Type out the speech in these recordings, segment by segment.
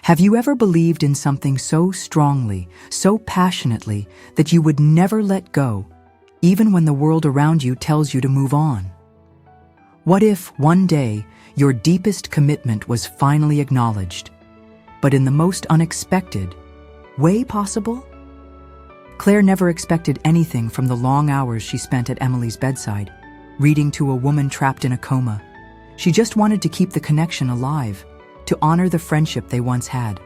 Have you ever believed in something so strongly, so passionately, that you would never let go, even when the world around you tells you to move on? What if, one day, your deepest commitment was finally acknowledged, but in the most unexpected way possible? Claire never expected anything from the long hours she spent at Emily's bedside, reading to a woman trapped in a coma. She just wanted to keep the connection alive, to honor the friendship they once had.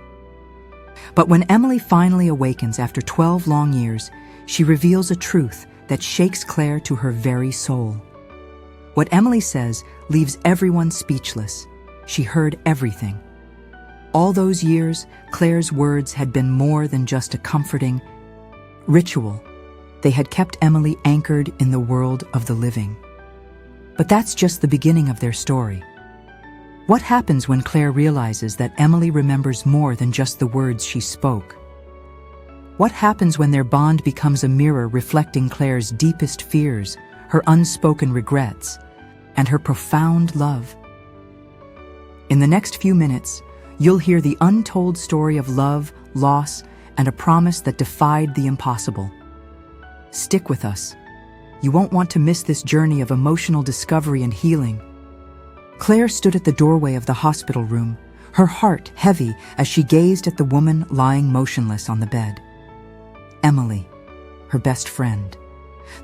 But when Emily finally awakens after 12 long years, she reveals a truth that shakes Claire to her very soul. What Emily says leaves everyone speechless. She heard everything. All those years, Claire's words had been more than just a comforting ritual. They had kept Emily anchored in the world of the living. But that's just the beginning of their story. What happens when Claire realizes that Emily remembers more than just the words she spoke? What happens when their bond becomes a mirror reflecting Claire's deepest fears, her unspoken regrets, and her profound love? In the next few minutes, you'll hear the untold story of love, loss, and a promise that defied the impossible. Stick with us. You won't want to miss this journey of emotional discovery and healing. Claire stood at the doorway of the hospital room, her heart heavy as she gazed at the woman lying motionless on the bed. Emily, her best friend,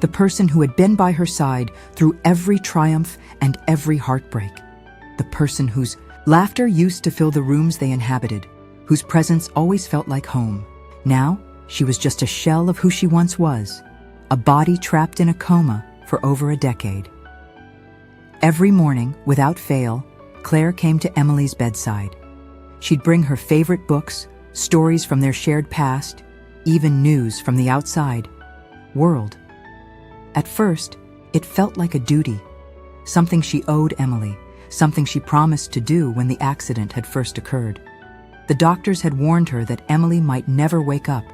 the person who had been by her side through every triumph and every heartbreak, the person whose laughter used to fill the rooms they inhabited, whose presence always felt like home. Now, she was just a shell of who she once was, a body trapped in a coma for over a decade. Every morning, without fail, Claire came to Emily's bedside. She'd bring her favorite books, stories from their shared past, even news from the outside world. At first, it felt like a duty, something she owed Emily, something she promised to do when the accident had first occurred. The doctors had warned her that Emily might never wake up,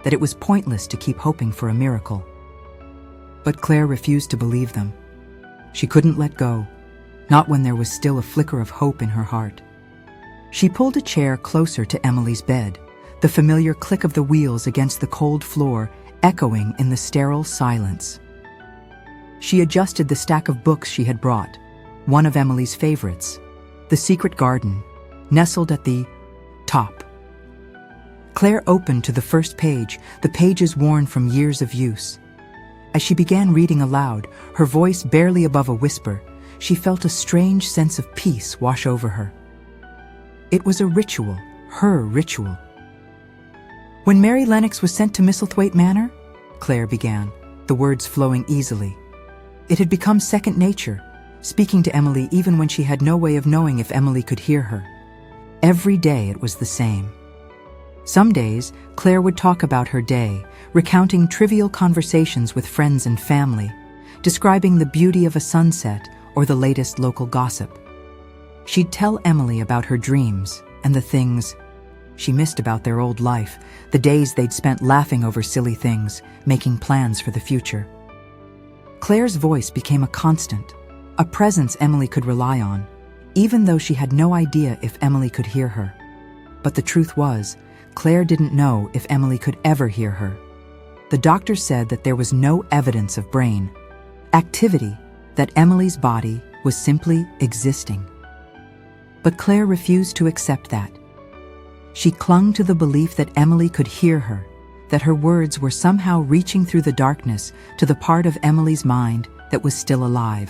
that it was pointless to keep hoping for a miracle. But Claire refused to believe them. She couldn't let go, not when there was still a flicker of hope in her heart. She pulled a chair closer to Emily's bed, the familiar click of the wheels against the cold floor echoing in the sterile silence. She adjusted the stack of books she had brought, one of Emily's favorites, The Secret Garden, nestled at the top. Claire opened to the first page, the pages worn from years of use. As she began reading aloud, her voice barely above a whisper, she felt a strange sense of peace wash over her. It was a ritual, her ritual. When Mary Lennox was sent to Misselthwaite Manor, Claire began, the words flowing easily. It had become second nature, speaking to Emily even when she had no way of knowing if Emily could hear her. Every day it was the same. Some days, Claire would talk about her day, recounting trivial conversations with friends and family, describing the beauty of a sunset or the latest local gossip. She'd tell Emily about her dreams and the things she missed about their old life, the days they'd spent laughing over silly things, making plans for the future. Claire's voice became a constant, a presence Emily could rely on, even though she had no idea if Emily could hear her. But the truth was, Claire didn't know if Emily could ever hear her. The doctor said that there was no evidence of brain activity, that Emily's body was simply existing. But Claire refused to accept that. She clung to the belief that Emily could hear her, that her words were somehow reaching through the darkness to the part of Emily's mind that was still alive,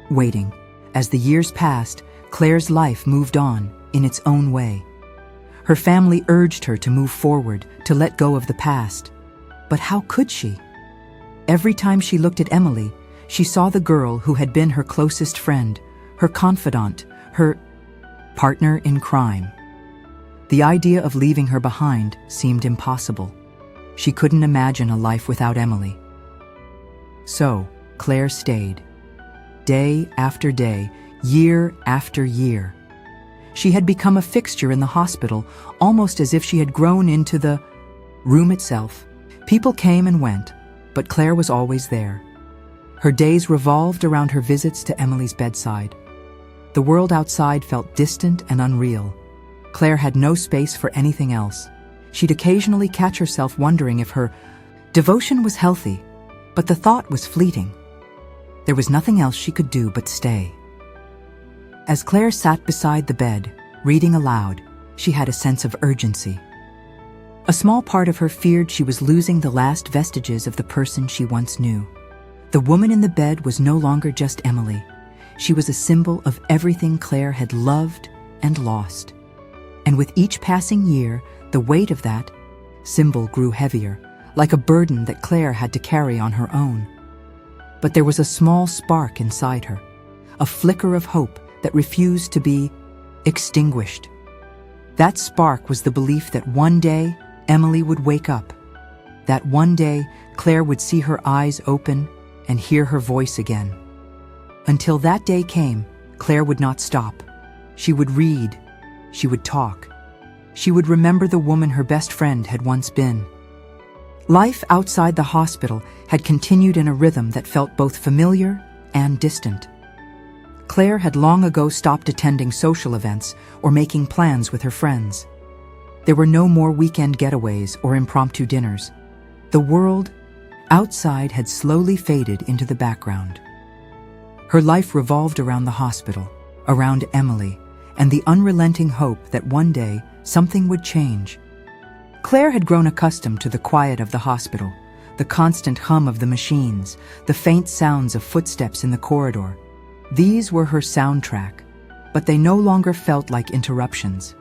waiting. As the years passed, Claire's life moved on in its own way. Her family urged her to move forward, to let go of the past. But how could she? Every time she looked at Emily, she saw the girl who had been her closest friend, her confidant, her partner in crime. The idea of leaving her behind seemed impossible. She couldn't imagine a life without Emily. So, Claire stayed. Day after day, year after year. She had become a fixture in the hospital, almost as if she had grown into the room itself. People came and went, but Claire was always there. Her days revolved around her visits to Emily's bedside. The world outside felt distant and unreal, Claire had no space for anything else. She'd occasionally catch herself wondering if her devotion was healthy, but the thought was fleeting. There was nothing else she could do but stay. As Claire sat beside the bed, reading aloud, she had a sense of urgency. A small part of her feared she was losing the last vestiges of the person she once knew. The woman in the bed was no longer just Emily. She was a symbol of everything Claire had loved and lost. And with each passing year, the weight of that symbol grew heavier, like a burden that Claire had to carry on her own. But there was a small spark inside her, a flicker of hope that refused to be extinguished. That spark was the belief that one day Emily would wake up, that one day Claire would see her eyes open and hear her voice again. Until that day came, Claire would not stop. She would read, she would talk, she would remember the woman her best friend had once been. Life outside the hospital had continued in a rhythm that felt both familiar and distant. Claire had long ago stopped attending social events or making plans with her friends. There were no more weekend getaways or impromptu dinners. The world outside had slowly faded into the background. Her life revolved around the hospital, around Emily, and the unrelenting hope that one day something would change. Claire had grown accustomed to the quiet of the hospital, the constant hum of the machines, the faint sounds of footsteps in the corridor. These were her soundtrack, but they no longer felt like interruptions.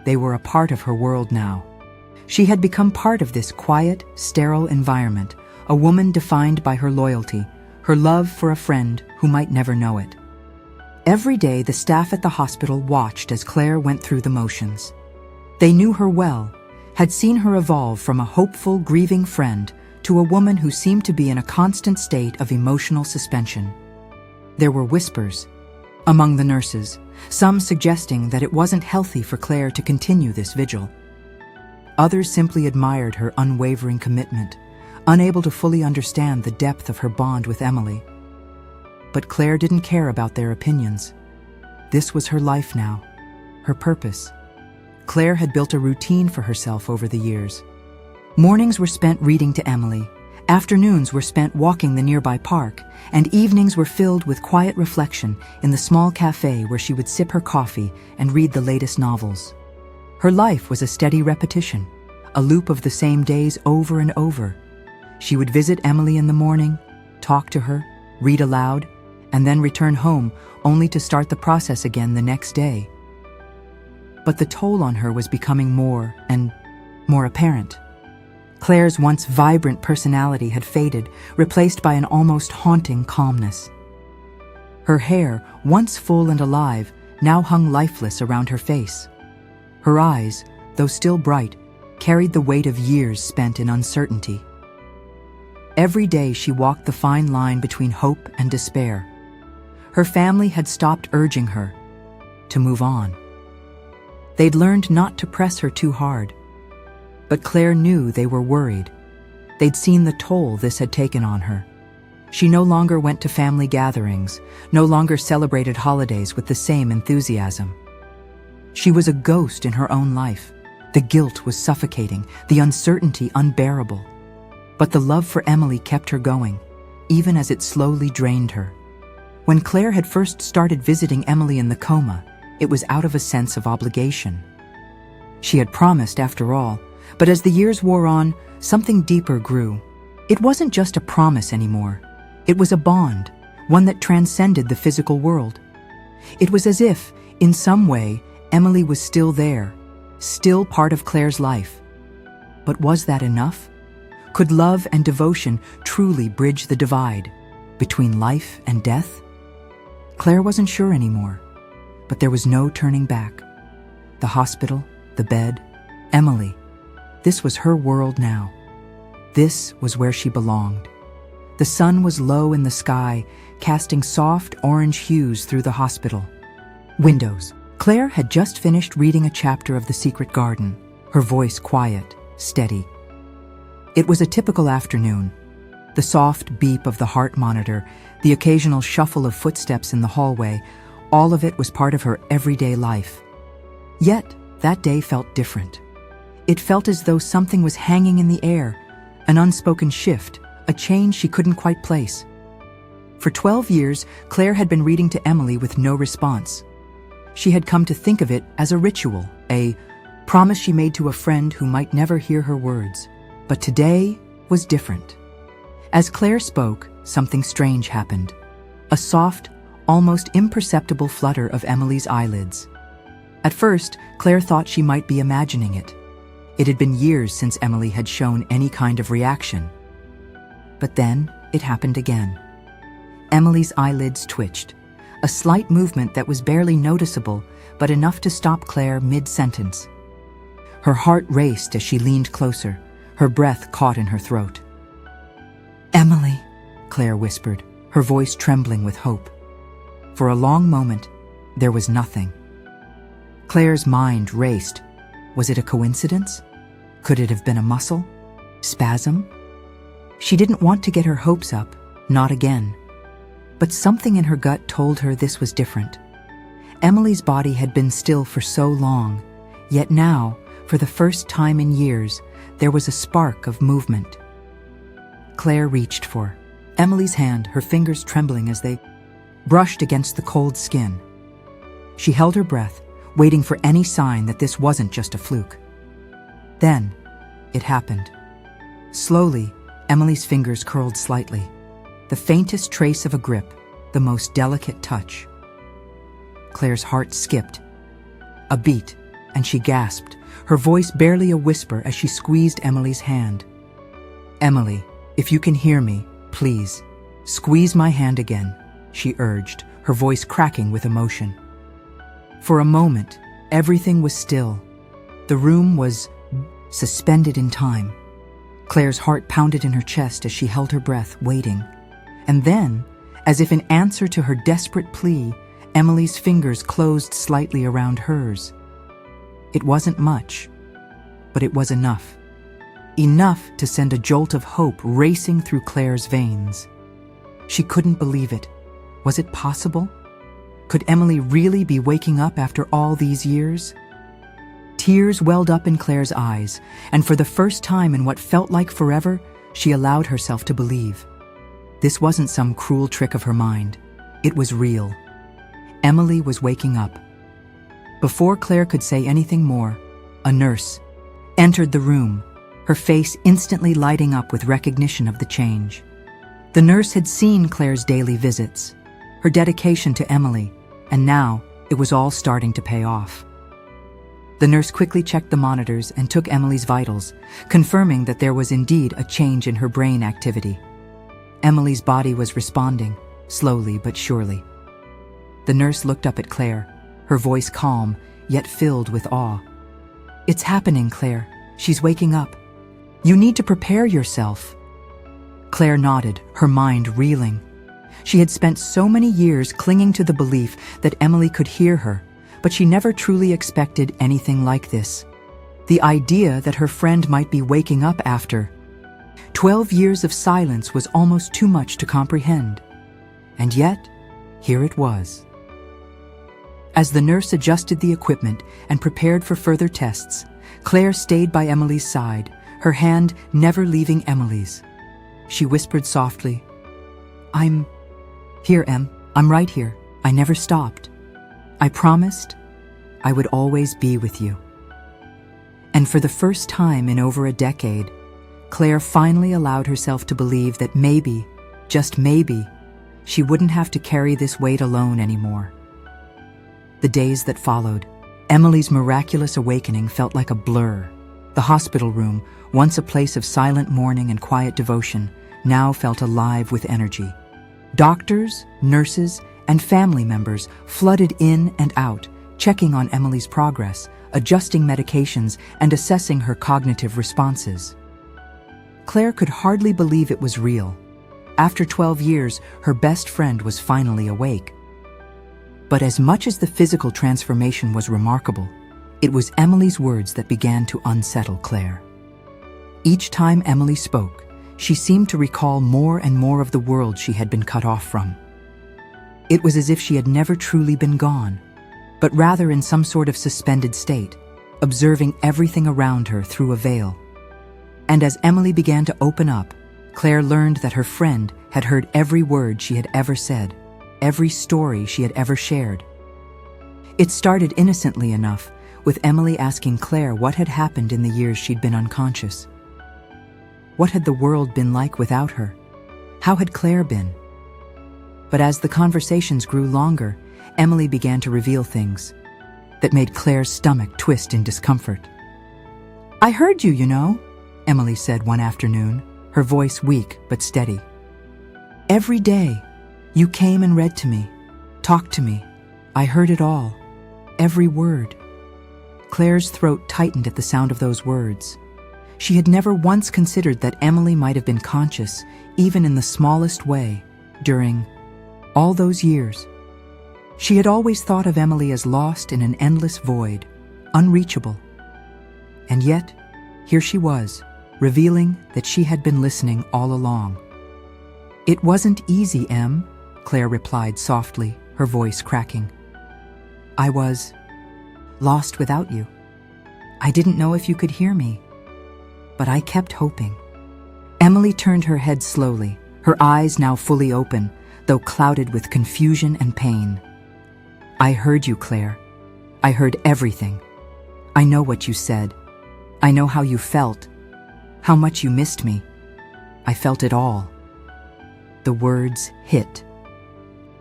They were a part of her world now. She had become part of this quiet, sterile environment, a woman defined by her loyalty, her love for a friend who might never know it. Every day, the staff at the hospital watched as Claire went through the motions. They knew her well, had seen her evolve from a hopeful, grieving friend to a woman who seemed to be in a constant state of emotional suspension. There were whispers among the nurses, some suggesting that it wasn't healthy for Claire to continue this vigil. Others simply admired her unwavering commitment, unable to fully understand the depth of her bond with Emily. But Claire didn't care about their opinions. This was her life now, her purpose. Claire had built a routine for herself over the years. Mornings were spent reading to Emily, afternoons were spent walking the nearby park, and evenings were filled with quiet reflection in the small cafe where she would sip her coffee and read the latest novels. Her life was a steady repetition, a loop of the same days over and over. She would visit Emily in the morning, talk to her, read aloud, and then return home only to start the process again the next day. But the toll on her was becoming more and more apparent. Claire's once vibrant personality had faded, replaced by an almost haunting calmness. Her hair, once full and alive, now hung lifeless around her face. Her eyes, though still bright, carried the weight of years spent in uncertainty. Every day she walked the fine line between hope and despair. Her family had stopped urging her to move on. They'd learned not to press her too hard. But Claire knew they were worried. They'd seen the toll this had taken on her. She no longer went to family gatherings, no longer celebrated holidays with the same enthusiasm. She was a ghost in her own life. The guilt was suffocating, the uncertainty unbearable. But the love for Emily kept her going, even as it slowly drained her. When Claire had first started visiting Emily in the Coma, it was out of a sense of obligation. She had promised, after all, but as the years wore on, something deeper grew. It wasn't just a promise anymore. It was a bond, one that transcended the physical world. It was as if, in some way, Emily was still there, still part of Claire's life. But was that enough? Could love and devotion truly bridge the divide between life and death? Claire wasn't sure anymore, but there was no turning back. The hospital, the bed, Emily. This was her world now. This was where she belonged. The sun was low in the sky, casting soft orange hues through the hospital. Windows. Claire had just finished reading a chapter of The Secret Garden, her voice quiet, steady. It was a typical afternoon. The soft beep of the heart monitor, the occasional shuffle of footsteps in the hallway, all of it was part of her everyday life. Yet, that day felt different. It felt as though something was hanging in the air, an unspoken shift, a change she couldn't quite place. For 12 years, Claire had been reading to Emily with no response. She had come to think of it as a ritual, a promise she made to a friend who might never hear her words. But today was different. As Claire spoke, something strange happened. A soft, almost imperceptible flutter of Emily's eyelids. At first, Claire thought she might be imagining it. It had been years since Emily had shown any kind of reaction. But then, it happened again. Emily's eyelids twitched, a slight movement that was barely noticeable, but enough to stop Claire mid-sentence. Her heart raced as she leaned closer, her breath caught in her throat. "Emily," Claire whispered, her voice trembling with hope. For a long moment, there was nothing. Claire's mind raced. Was it a coincidence? Could it have been a muscle? Spasm? She didn't want to get her hopes up, not again. But something in her gut told her this was different. Emily's body had been still for so long, yet now, for the first time in years, there was a spark of movement. Claire reached for Emily's hand, her fingers trembling as they brushed against the cold skin. She held her breath, waiting for any sign that this wasn't just a fluke. Then, it happened. Slowly, Emily's fingers curled slightly. The faintest trace of a grip, the most delicate touch. Claire's heart skipped. A beat, and she gasped, her voice barely a whisper as she squeezed Emily's hand. "Emily, if you can hear me, please, squeeze my hand again," she urged, her voice cracking with emotion. For a moment, everything was still. The room was suspended in time. Claire's heart pounded in her chest as she held her breath, waiting. And then, as if in answer to her desperate plea, Emily's fingers closed slightly around hers. It wasn't much, but it was enough. Enough to send a jolt of hope racing through Claire's veins. She couldn't believe it. Was it possible? Could Emily really be waking up after all these years? Tears welled up in Claire's eyes, and for the first time in what felt like forever, she allowed herself to believe. This wasn't some cruel trick of her mind. It was real. Emily was waking up. Before Claire could say anything more, a nurse entered the room, her face instantly lighting up with recognition of the change. The nurse had seen Claire's daily visits, her dedication to Emily, and now it was all starting to pay off. The nurse quickly checked the monitors and took Emily's vitals, confirming that there was indeed a change in her brain activity. Emily's body was responding, slowly but surely. The nurse looked up at Claire, her voice calm, yet filled with awe. "It's happening, Claire. She's waking up. You need to prepare yourself." Claire nodded, her mind reeling. She had spent so many years clinging to the belief that Emily could hear her, but she never truly expected anything like this. The idea that her friend might be waking up after 12 years of silence was almost too much to comprehend. And yet, here it was. As the nurse adjusted the equipment and prepared for further tests, Claire stayed by Emily's side, her hand never leaving Emily's. She whispered softly, "I'm here, Em. I'm right here. I never stopped. I promised I would always be with you." And for the first time in over a decade, Claire finally allowed herself to believe that maybe, just maybe, she wouldn't have to carry this weight alone anymore. The days that followed, Emily's miraculous awakening felt like a blur. The hospital room, once a place of silent mourning and quiet devotion, now felt alive with energy. Doctors, nurses, and family members flooded in and out, checking on Emily's progress, adjusting medications, and assessing her cognitive responses. Claire could hardly believe it was real. After 12 years, her best friend was finally awake. But as much as the physical transformation was remarkable, it was Emily's words that began to unsettle Claire. Each time Emily spoke, she seemed to recall more and more of the world she had been cut off from. It was as if she had never truly been gone, but rather in some sort of suspended state, observing everything around her through a veil. And as Emily began to open up, Claire learned that her friend had heard every word she had ever said, every story she had ever shared. It started innocently enough, with Emily asking Claire what had happened in the years she'd been unconscious. What had the world been like without her? How had Claire been? But as the conversations grew longer, Emily began to reveal things that made Claire's stomach twist in discomfort. "I heard you, you know," Emily said one afternoon, her voice weak but steady. "Every day, you came and read to me, talked to me. I heard it all, every word." Claire's throat tightened at the sound of those words. She had never once considered that Emily might have been conscious, even in the smallest way, during all those years. She had always thought of Emily as lost in an endless void, unreachable. And yet, here she was, revealing that she had been listening all along. "It wasn't easy, Em," Claire replied softly, her voice cracking. "I was lost without you. I didn't know if you could hear me, but I kept hoping." Emily turned her head slowly, her eyes now fully open, though clouded with confusion and pain. "I heard you, Claire. I heard everything. I know what you said. I know how you felt, how much you missed me. I felt it all." The words hit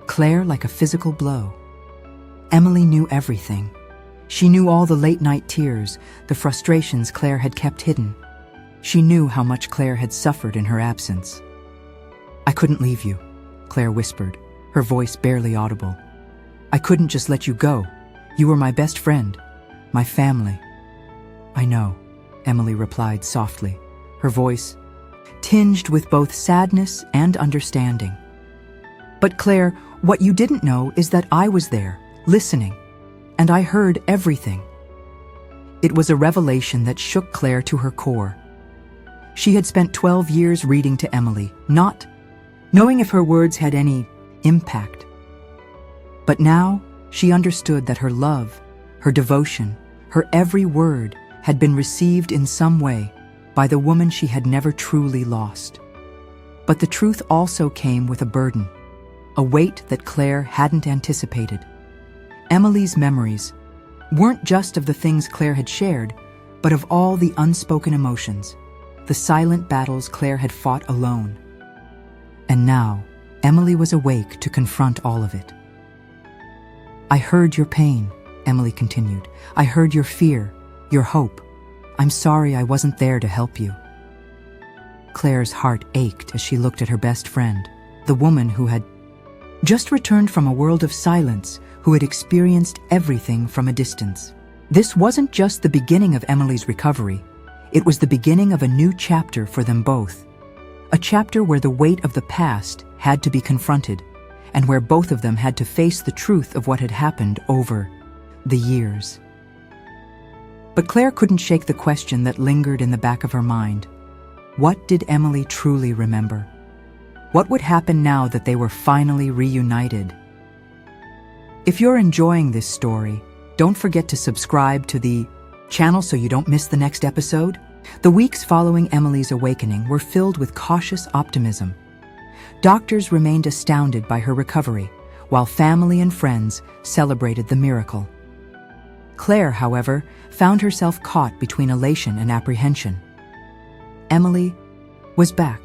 Claire like a physical blow. Emily knew everything. She knew all the late-night tears, the frustrations Claire had kept hidden. She knew how much Claire had suffered in her absence. "I couldn't leave you," Claire whispered, her voice barely audible. "I couldn't just let you go. You were my best friend, my family." "I know," Emily replied softly, her voice tinged with both sadness and understanding. "But Claire, what you didn't know is that I was there, listening, and I heard everything." It was a revelation that shook Claire to her core. She had spent 12 years reading to Emily, not knowing if her words had any impact. But now she understood that her love, her devotion, her every word had been received in some way by the woman she had never truly lost. But the truth also came with a burden, a weight that Claire hadn't anticipated. Emily's memories weren't just of the things Claire had shared, but of all the unspoken emotions, the silent battles Claire had fought alone. And now, Emily was awake to confront all of it. "I heard your pain," Emily continued. "I heard your fear, your hope. I'm sorry I wasn't there to help you." Claire's heart ached as she looked at her best friend, the woman who had just returned from a world of silence, who had experienced everything from a distance. This wasn't just the beginning of Emily's recovery. It was the beginning of a new chapter for them both. A chapter where the weight of the past had to be confronted, and where both of them had to face the truth of what had happened over the years. But Claire couldn't shake the question that lingered in the back of her mind. What did Emily truly remember? What would happen now that they were finally reunited? If you're enjoying this story, don't forget to subscribe to the channel so you don't miss the next episode. The weeks following Emily's awakening were filled with cautious optimism. Doctors remained astounded by her recovery, while family and friends celebrated the miracle. Claire, however, found herself caught between elation and apprehension. Emily was back,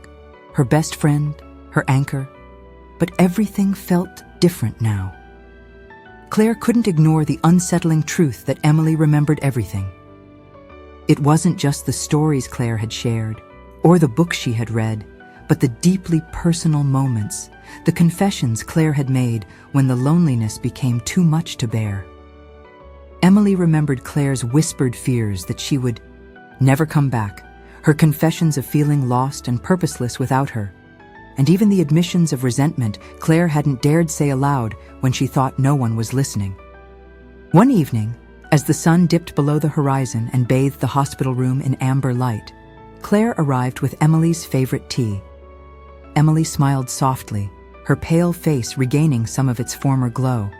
her best friend, her anchor, but everything felt different now. Claire couldn't ignore the unsettling truth that Emily remembered everything. It wasn't just the stories Claire had shared, or the books she had read, but the deeply personal moments, the confessions Claire had made when the loneliness became too much to bear. Emily remembered Claire's whispered fears that she would never come back, her confessions of feeling lost and purposeless without her, and even the admissions of resentment Claire hadn't dared say aloud when she thought no one was listening. One evening, as the sun dipped below the horizon and bathed the hospital room in amber light, Claire arrived with Emily's favorite tea. Emily smiled softly, her pale face regaining some of its former glow.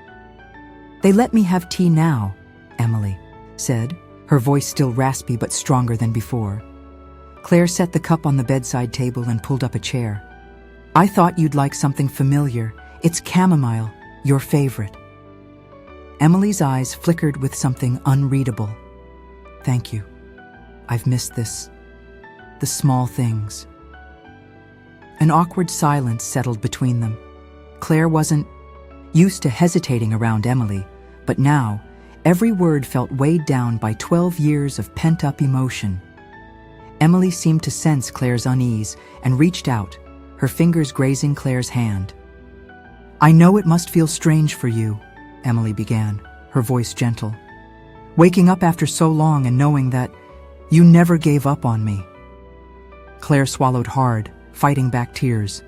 "They let me have tea now," Emily said, her voice still raspy but stronger than before. Claire set the cup on the bedside table and pulled up a chair. "I thought you'd like something familiar. It's chamomile, your favorite." Emily's eyes flickered with something unreadable. "Thank you. I've missed this. The small things." An awkward silence settled between them. Claire wasn't used to hesitating around Emily, but now, every word felt weighed down by 12 years of pent-up emotion. Emily seemed to sense Claire's unease and reached out, her fingers grazing Claire's hand. "I know it must feel strange for you," Emily began, her voice gentle. "Waking up after so long and knowing that you never gave up on me." Claire swallowed hard, fighting back tears.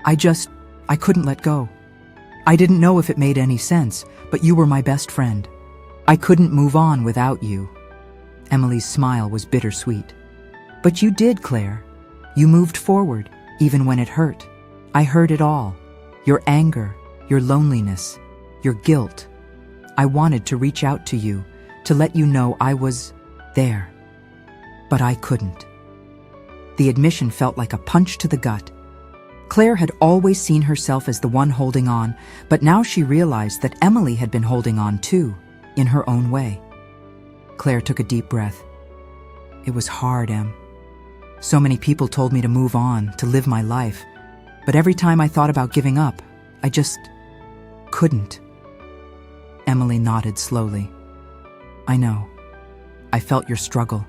I couldn't let go. I didn't know if it made any sense, but you were my best friend. I couldn't move on without you." Emily's smile was bittersweet. "But you did, Claire. You moved forward, even when it hurt. I heard it all. Your anger, your loneliness, your guilt. I wanted to reach out to you, to let you know I was there. But I couldn't." The admission felt like a punch to the gut. Claire had always seen herself as the one holding on, but now she realized that Emily had been holding on too, in her own way. Claire took a deep breath. "It was hard, Em. So many people told me to move on, to live my life, but every time I thought about giving up, I just couldn't." Emily nodded slowly. "I know. I felt your struggle.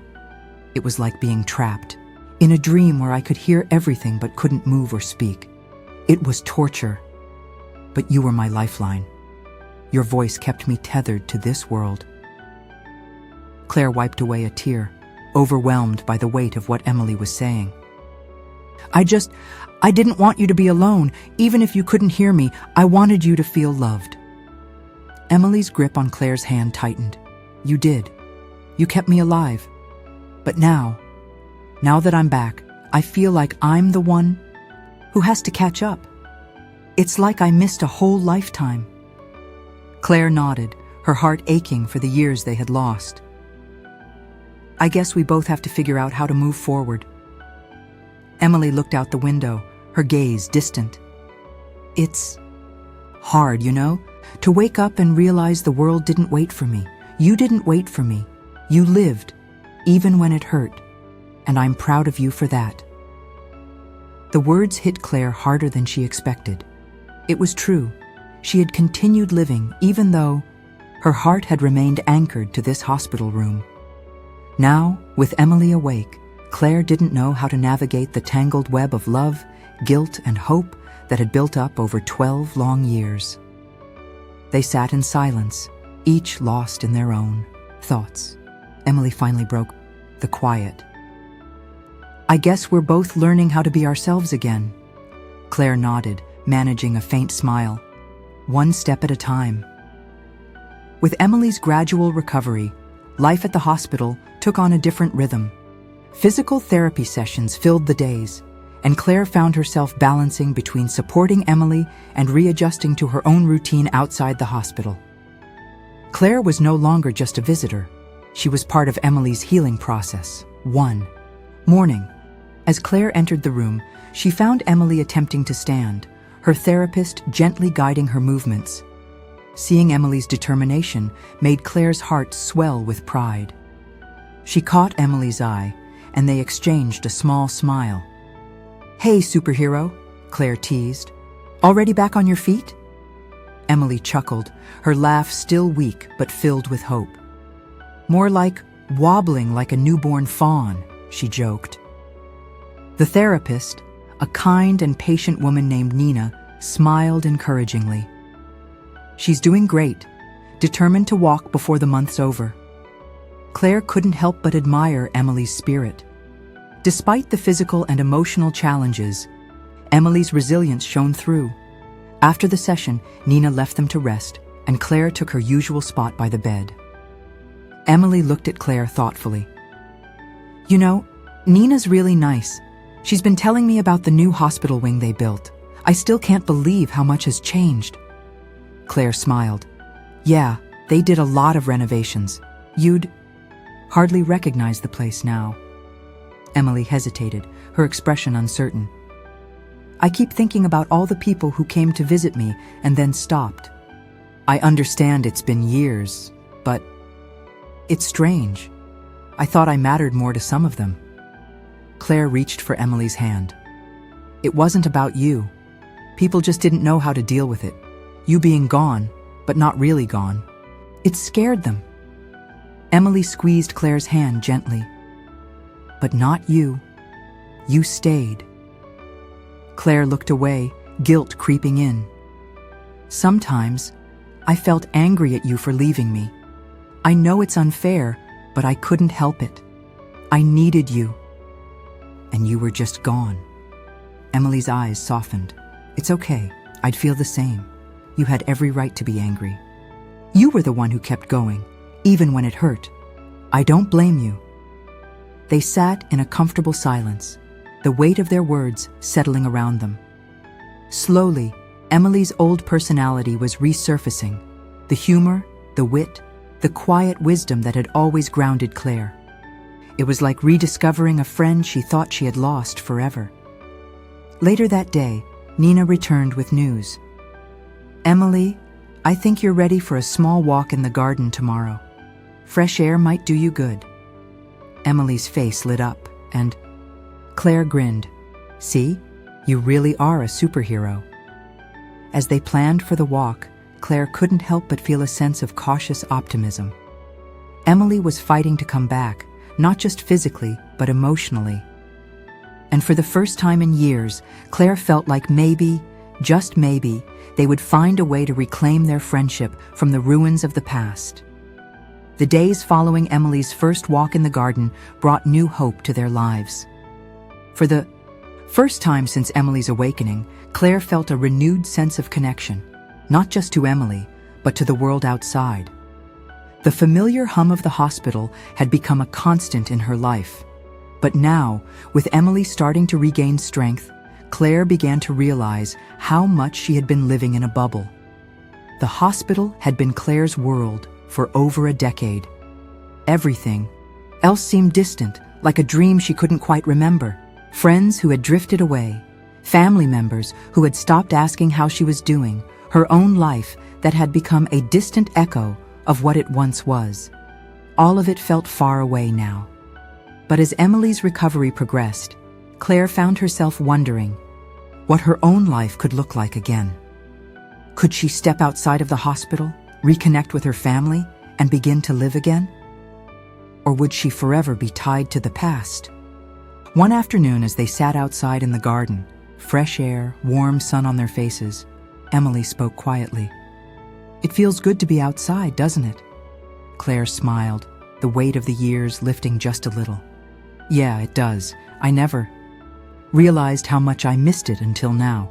It was like being trapped in a dream where I could hear everything but couldn't move or speak. It was torture. But you were my lifeline. Your voice kept me tethered to this world." Claire wiped away a tear, overwhelmed by the weight of what Emily was saying. I didn't want you to be alone. Even if you couldn't hear me, I wanted you to feel loved." Emily's grip on Claire's hand tightened. "You did. You kept me alive. But now that I'm back, I feel like I'm the one who has to catch up. It's like I missed a whole lifetime." Claire nodded, her heart aching for the years they had lost. "I guess we both have to figure out how to move forward." Emily looked out the window, her gaze distant. "It's hard, to wake up and realize the world didn't wait for me. You didn't wait for me. You lived, even when it hurt. And I'm proud of you for that." The words hit Claire harder than she expected. It was true. She had continued living even though her heart had remained anchored to this hospital room. Now, with Emily awake, Claire didn't know how to navigate the tangled web of love, guilt, and hope that had built up over 12 long years. They sat in silence, each lost in their own thoughts. Emily finally broke the quiet. "I guess we're both learning how to be ourselves again." Claire nodded, managing a faint smile. "One step at a time." With Emily's gradual recovery, life at the hospital took on a different rhythm. Physical therapy sessions filled the days, and Claire found herself balancing between supporting Emily and readjusting to her own routine outside the hospital. Claire was no longer just a visitor. She was part of Emily's healing process. One morning, as Claire entered the room, she found Emily attempting to stand, her therapist gently guiding her movements. Seeing Emily's determination made Claire's heart swell with pride. She caught Emily's eye, and they exchanged a small smile. "Hey, superhero," Claire teased. "Already back on your feet?" Emily chuckled, her laugh still weak but filled with hope. "More like wobbling like a newborn fawn," she joked. The therapist, a kind and patient woman named Nina, smiled encouragingly. "She's doing great, determined to walk before the month's over." Claire couldn't help but admire Emily's spirit. Despite the physical and emotional challenges, Emily's resilience shone through. After the session, Nina left them to rest, and Claire took her usual spot by the bed. Emily looked at Claire thoughtfully. Nina's really nice. She's been telling me about the new hospital wing they built. I still can't believe how much has changed." Claire smiled. "Yeah, they did a lot of renovations. hardly recognize the place now. Emily hesitated, her expression uncertain. I keep thinking about all the people who came to visit me and then stopped. I understand it's been years, but it's strange. I thought I mattered more to some of them. Claire reached for Emily's hand. It wasn't about you. People just didn't know how to deal with it. You being gone, but not really gone. It scared them. Emily squeezed Claire's hand gently. But not you. You stayed. Claire looked away, guilt creeping in. Sometimes, I felt angry at you for leaving me. I know it's unfair, but I couldn't help it. I needed you. And you were just gone. Emily's eyes softened. It's okay. I'd feel the same. You had every right to be angry. You were the one who kept going, even when it hurt. I don't blame you. They sat in a comfortable silence, the weight of their words settling around them. Slowly, Emily's old personality was resurfacing, the humor, the wit, the quiet wisdom that had always grounded Claire. It was like rediscovering a friend she thought she had lost forever. Later that day, Nina returned with news. Emily, I think you're ready for a small walk in the garden tomorrow. Fresh air might do you good. Emily's face lit up, and Claire grinned. See, you really are a superhero. As they planned for the walk, Claire couldn't help but feel a sense of cautious optimism. Emily was fighting to come back, not just physically, but emotionally. And for the first time in years, Claire felt like maybe, just maybe, they would find a way to reclaim their friendship from the ruins of the past. The days following Emily's first walk in the garden brought new hope to their lives. For the first time since Emily's awakening, Claire felt a renewed sense of connection, not just to Emily, but to the world outside. The familiar hum of the hospital had become a constant in her life. But now, with Emily starting to regain strength, Claire began to realize how much she had been living in a bubble. The hospital had been Claire's world for over a decade. Everything else seemed distant, like a dream she couldn't quite remember. Friends who had drifted away, family members who had stopped asking how she was doing, her own life that had become a distant echo of what it once was. All of it felt far away now. But as Emily's recovery progressed, Claire found herself wondering what her own life could look like again. Could she step outside of the hospital, reconnect with her family, and begin to live again? Or would she forever be tied to the past? One afternoon, as they sat outside in the garden, fresh air, warm sun on their faces, Emily spoke quietly. It feels good to be outside, doesn't it? Claire smiled, the weight of the years lifting just a little. Yeah, it does. I never realized how much I missed it until now.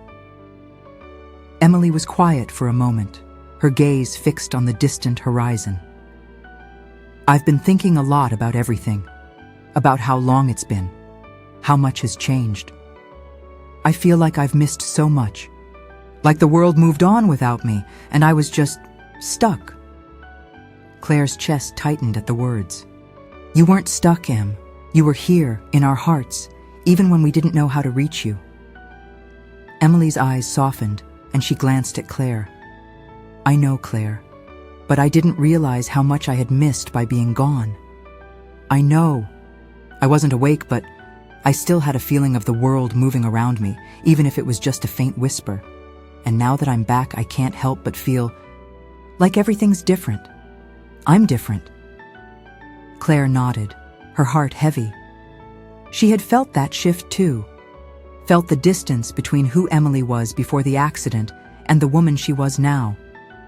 Emily was quiet for a moment, her gaze fixed on the distant horizon. I've been thinking a lot about everything, about how long it's been, how much has changed. I feel like I've missed so much, like the world moved on without me, and I was just stuck. Claire's chest tightened at the words. You weren't stuck, Em. You were here, in our hearts, even when we didn't know how to reach you. Emily's eyes softened, and she glanced at Claire. I know, Claire, but I didn't realize how much I had missed by being gone. I know. I wasn't awake, but I still had a feeling of the world moving around me, even if it was just a faint whisper. And now that I'm back, I can't help but feel like everything's different. I'm different. Claire nodded, her heart heavy. She had felt that shift too, felt the distance between who Emily was before the accident and the woman she was now,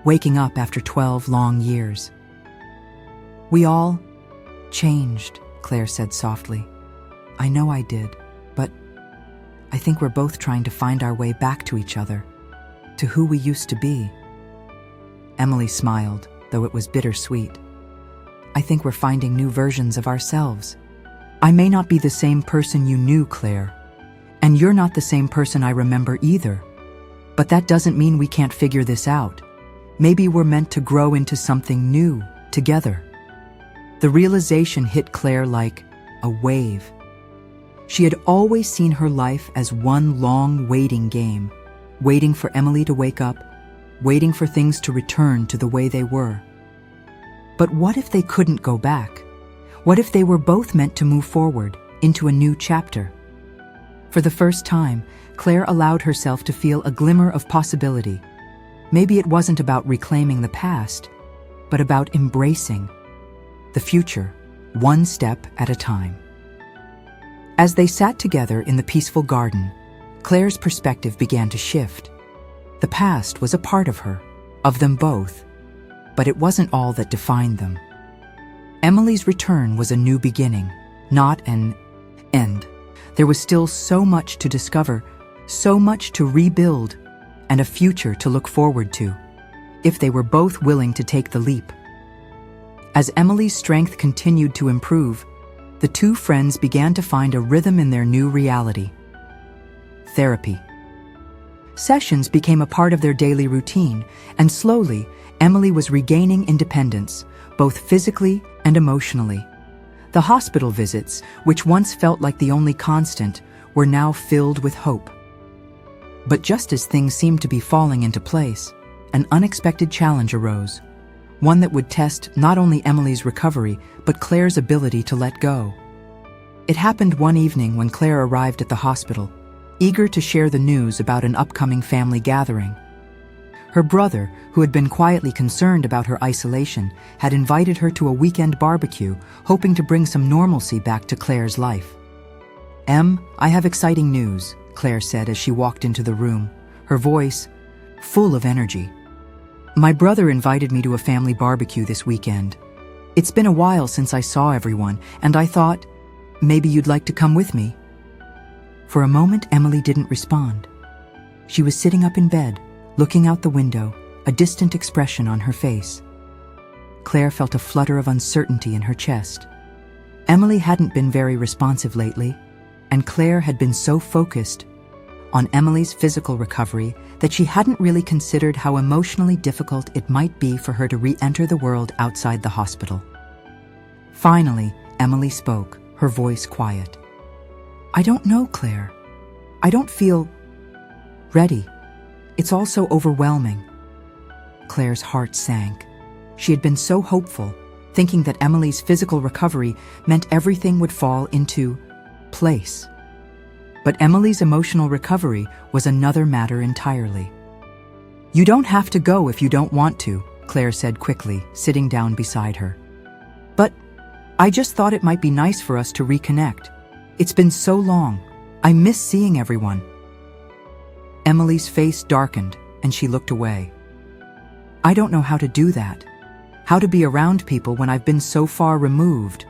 waking up after 12 long years. We all changed, Claire said softly. I know I did, but I think we're both trying to find our way back to each other, to who we used to be. Emily smiled, though it was bittersweet. I think we're finding new versions of ourselves. I may not be the same person you knew, Claire, and you're not the same person I remember either. But that doesn't mean we can't figure this out. Maybe we're meant to grow into something new together. The realization hit Claire like a wave. She had always seen her life as one long waiting game, waiting for Emily to wake up, waiting for things to return to the way they were. But what if they couldn't go back? What if they were both meant to move forward into a new chapter? For the first time, Claire allowed herself to feel a glimmer of possibility. Maybe it wasn't about reclaiming the past, but about embracing the future, one step at a time. As they sat together in the peaceful garden, Claire's perspective began to shift. The past was a part of her, of them both, but it wasn't all that defined them. Emily's return was a new beginning, not an end. There was still so much to discover, so much to rebuild, and a future to look forward to, if they were both willing to take the leap. As Emily's strength continued to improve, the two friends began to find a rhythm in their new reality. Therapy. Sessions became a part of their daily routine, and slowly, Emily was regaining independence, both physically and emotionally. The hospital visits, which once felt like the only constant, were now filled with hope. But just as things seemed to be falling into place, an unexpected challenge arose, one that would test not only Emily's recovery, but Claire's ability to let go. It happened one evening when Claire arrived at the hospital, eager to share the news about an upcoming family gathering. Her brother, who had been quietly concerned about her isolation, had invited her to a weekend barbecue, hoping to bring some normalcy back to Claire's life. I have exciting news," Claire said as she walked into the room, her voice full of energy. "My brother invited me to a family barbecue this weekend. It's been a while since I saw everyone, and I thought, maybe you'd like to come with me." For a moment, Emily didn't respond. She was sitting up in bed, looking out the window, a distant expression on her face. Claire felt a flutter of uncertainty in her chest. Emily hadn't been very responsive lately, and Claire had been so focused on Emily's physical recovery that she hadn't really considered how emotionally difficult it might be for her to re-enter the world outside the hospital. Finally, Emily spoke, her voice quiet. "I don't know, Claire. I don't feel ready. It's all so overwhelming." Claire's heart sank. She had been so hopeful, thinking that Emily's physical recovery meant everything would fall into place. But Emily's emotional recovery was another matter entirely. "You don't have to go if you don't want to," Claire said quickly, sitting down beside her. "But I just thought it might be nice for us to reconnect. It's been so long. I miss seeing everyone." Emily's face darkened, and she looked away. "I don't know how to do that. How to be around people when I've been so far removed.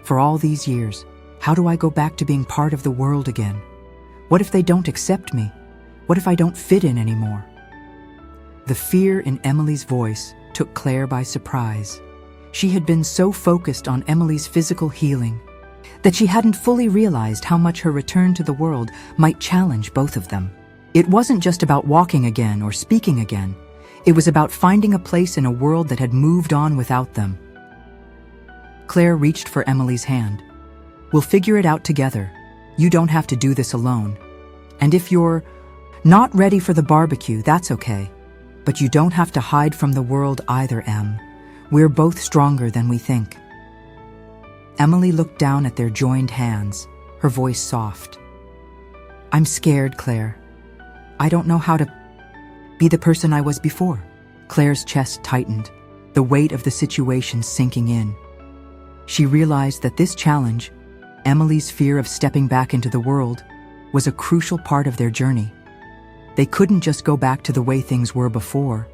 For all these years, how do I go back to being part of the world again? What if they don't accept me? What if I don't fit in anymore?" The fear in Emily's voice took Claire by surprise. She had been so focused on Emily's physical healing that she hadn't fully realized how much her return to the world might challenge both of them. It wasn't just about walking again or speaking again. It was about finding a place in a world that had moved on without them. Claire reached for Emily's hand. "We'll figure it out together. You don't have to do this alone. And if you're not ready for the barbecue, that's okay. But you don't have to hide from the world either, Em. We're both stronger than we think." Emily looked down at their joined hands, her voice soft. "I'm scared, Claire. I don't know how to be the person I was before." Claire's chest tightened, the weight of the situation sinking in. She realized that this challenge, Emily's fear of stepping back into the world, was a crucial part of their journey. They couldn't just go back to the way things were before.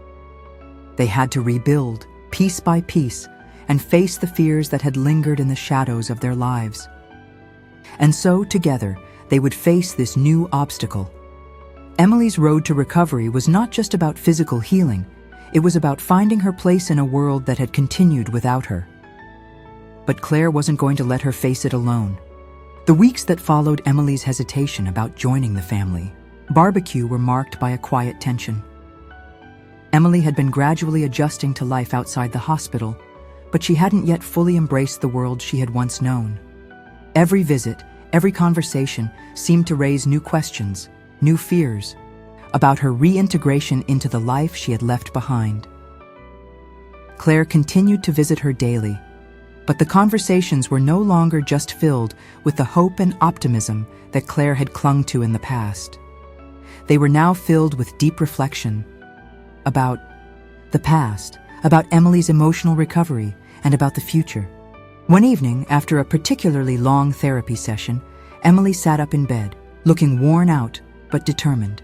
They had to rebuild, piece by piece, and face the fears that had lingered in the shadows of their lives. And so, together, they would face this new obstacle. Emily's road to recovery was not just about physical healing, it was about finding her place in a world that had continued without her. But Claire wasn't going to let her face it alone. The weeks that followed Emily's hesitation about joining the family barbecue were marked by a quiet tension. Emily had been gradually adjusting to life outside the hospital, but she hadn't yet fully embraced the world she had once known. Every visit, every conversation seemed to raise new questions, new fears, about her reintegration into the life she had left behind. Claire continued to visit her daily, but the conversations were no longer just filled with the hope and optimism that Claire had clung to in the past. They were now filled with deep reflection about the past, about Emily's emotional recovery, and about the future. One evening, after a particularly long therapy session, Emily sat up in bed, looking worn out but determined.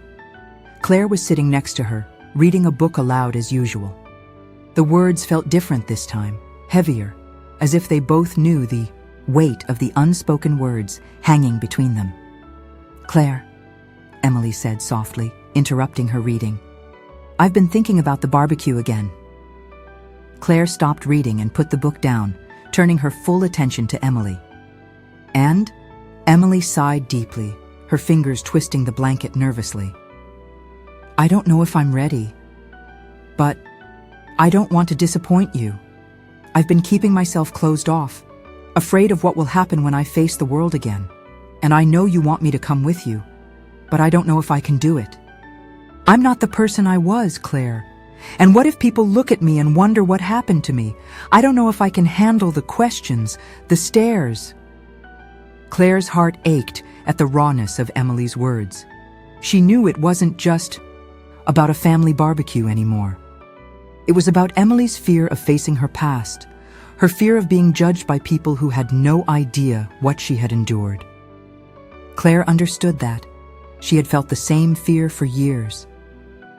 Claire was sitting next to her, reading a book aloud as usual. The words felt different this time, heavier, as if they both knew the weight of the unspoken words hanging between them. "Claire," Emily said softly, interrupting her reading, "I've been thinking about the barbecue again." Claire stopped reading and put the book down, turning her full attention to Emily. "And?" Emily sighed deeply, her fingers twisting the blanket nervously. "I don't know if I'm ready, but I don't want to disappoint you. I've been keeping myself closed off, afraid of what will happen when I face the world again. And I know you want me to come with you, but I don't know if I can do it. I'm not the person I was, Claire. And what if people look at me and wonder what happened to me? I don't know if I can handle the questions, the stares." Claire's heart ached at the rawness of Emily's words. She knew it wasn't just about a family barbecue anymore. It was about Emily's fear of facing her past, her fear of being judged by people who had no idea what she had endured. Claire understood that. She had felt the same fear for years.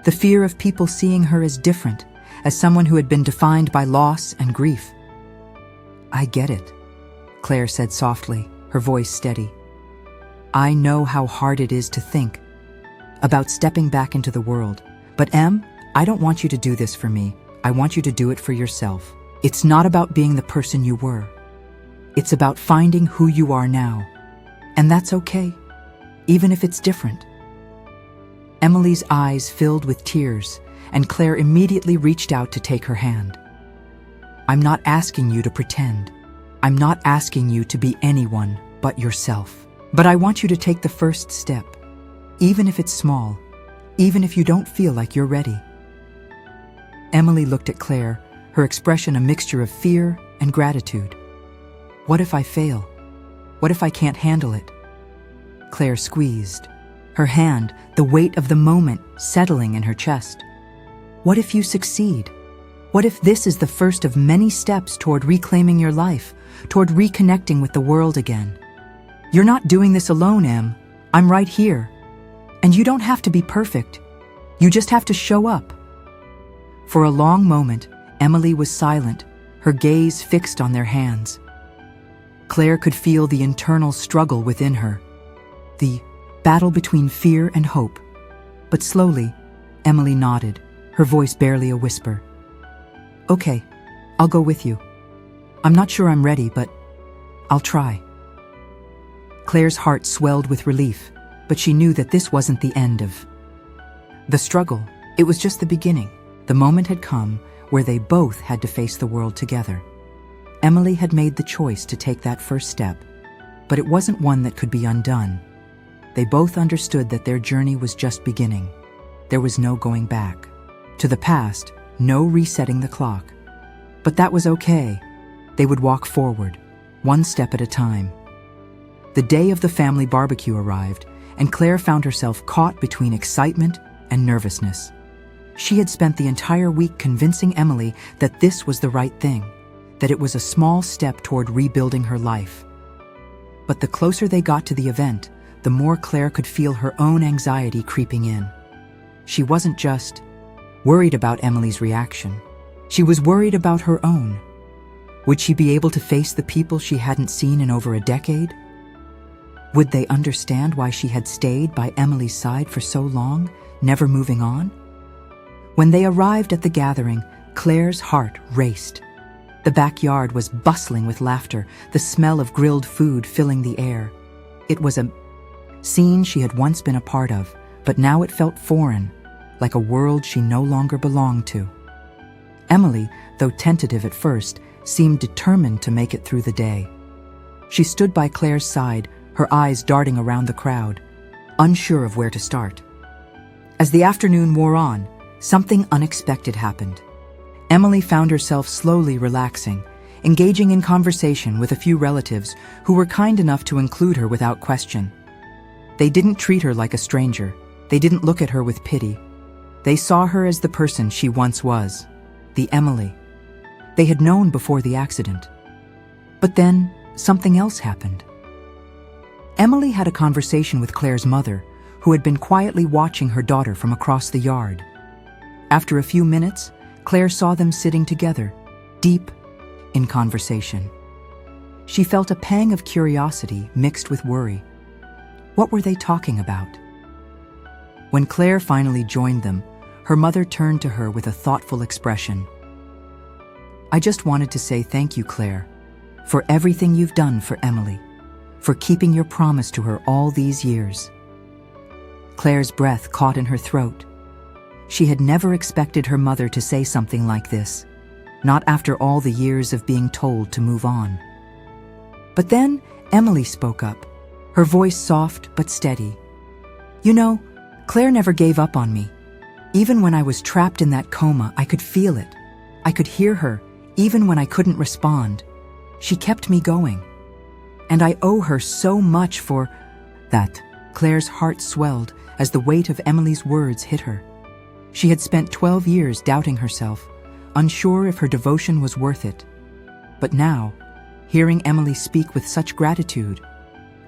The fear of people seeing her as different, as someone who had been defined by loss and grief. "I get it," Claire said softly, her voice steady. "I know how hard it is to think about stepping back into the world. But Em, I don't want you to do this for me. I want you to do it for yourself. It's not about being the person you were. It's about finding who you are now. And that's okay, even if it's different." Emily's eyes filled with tears, and Claire immediately reached out to take her hand. "I'm not asking you to pretend. I'm not asking you to be anyone but yourself. But I want you to take the first step, even if it's small, even if you don't feel like you're ready." Emily looked at Claire, her expression a mixture of fear and gratitude. "What if I fail? What if I can't handle it?" Claire squeezed, her hand, the weight of the moment, settling in her chest. "What if you succeed? What if this is the first of many steps toward reclaiming your life, toward reconnecting with the world again? You're not doing this alone, Em. I'm right here. And you don't have to be perfect. You just have to show up." For a long moment, Emily was silent, her gaze fixed on their hands. Claire could feel the internal struggle within her, the battle between fear and hope. But slowly, Emily nodded, her voice barely a whisper. "Okay, I'll go with you. I'm not sure I'm ready, but I'll try." Claire's heart swelled with relief, but she knew that this wasn't the end of the struggle. It was just the beginning. The moment had come where they both had to face the world together. Emily had made the choice to take that first step, but it wasn't one that could be undone. They both understood that their journey was just beginning. There was no going back. To the past, no resetting the clock. But that was okay. They would walk forward, one step at a time. The day of the family barbecue arrived, and Claire found herself caught between excitement and nervousness. She had spent the entire week convincing Emily that this was the right thing, that it was a small step toward rebuilding her life. But the closer they got to the event, the more Claire could feel her own anxiety creeping in. She wasn't just worried about Emily's reaction. She was worried about her own. Would she be able to face the people she hadn't seen in over a decade? Would they understand why she had stayed by Emily's side for so long, never moving on? When they arrived at the gathering, Claire's heart raced. The backyard was bustling with laughter, the smell of grilled food filling the air. It was a scene she had once been a part of, but now it felt foreign, like a world she no longer belonged to. Emily, though tentative at first, seemed determined to make it through the day. She stood by Claire's side, her eyes darting around the crowd, unsure of where to start. As the afternoon wore on, something unexpected happened. Emily found herself slowly relaxing, engaging in conversation with a few relatives who were kind enough to include her without question. They didn't treat her like a stranger. They didn't look at her with pity. They saw her as the person she once was, the Emily they had known before the accident. But then, something else happened. Emily had a conversation with Claire's mother, who had been quietly watching her daughter from across the yard. After a few minutes, Claire saw them sitting together, deep in conversation. She felt a pang of curiosity mixed with worry. What were they talking about? When Claire finally joined them, her mother turned to her with a thoughtful expression. "I just wanted to say thank you, Claire, for everything you've done for Emily, for keeping your promise to her all these years." Claire's breath caught in her throat. She had never expected her mother to say something like this, not after all the years of being told to move on. But then Emily spoke up, her voice soft but steady. "You know, Claire never gave up on me. Even when I was trapped in that coma, I could feel it. I could hear her, even when I couldn't respond. She kept me going. And I owe her so much for that." Claire's heart swelled as the weight of Emily's words hit her. She had spent 12 years doubting herself, unsure if her devotion was worth it. But now, hearing Emily speak with such gratitude,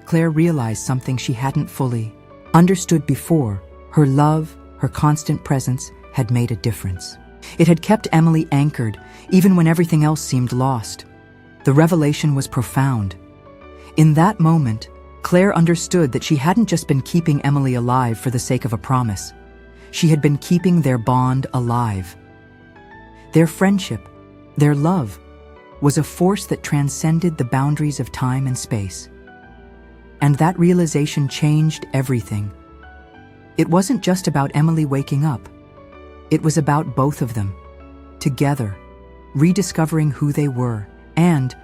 Claire realized something she hadn't fully understood before. Her love, her constant presence, had made a difference. It had kept Emily anchored, even when everything else seemed lost. The revelation was profound. In that moment, Claire understood that she hadn't just been keeping Emily alive for the sake of a promise. She had been keeping their bond alive. Their friendship, their love, was a force that transcended the boundaries of time and space. And that realization changed everything. It wasn't just about Emily waking up. It was about both of them, together, rediscovering who they were and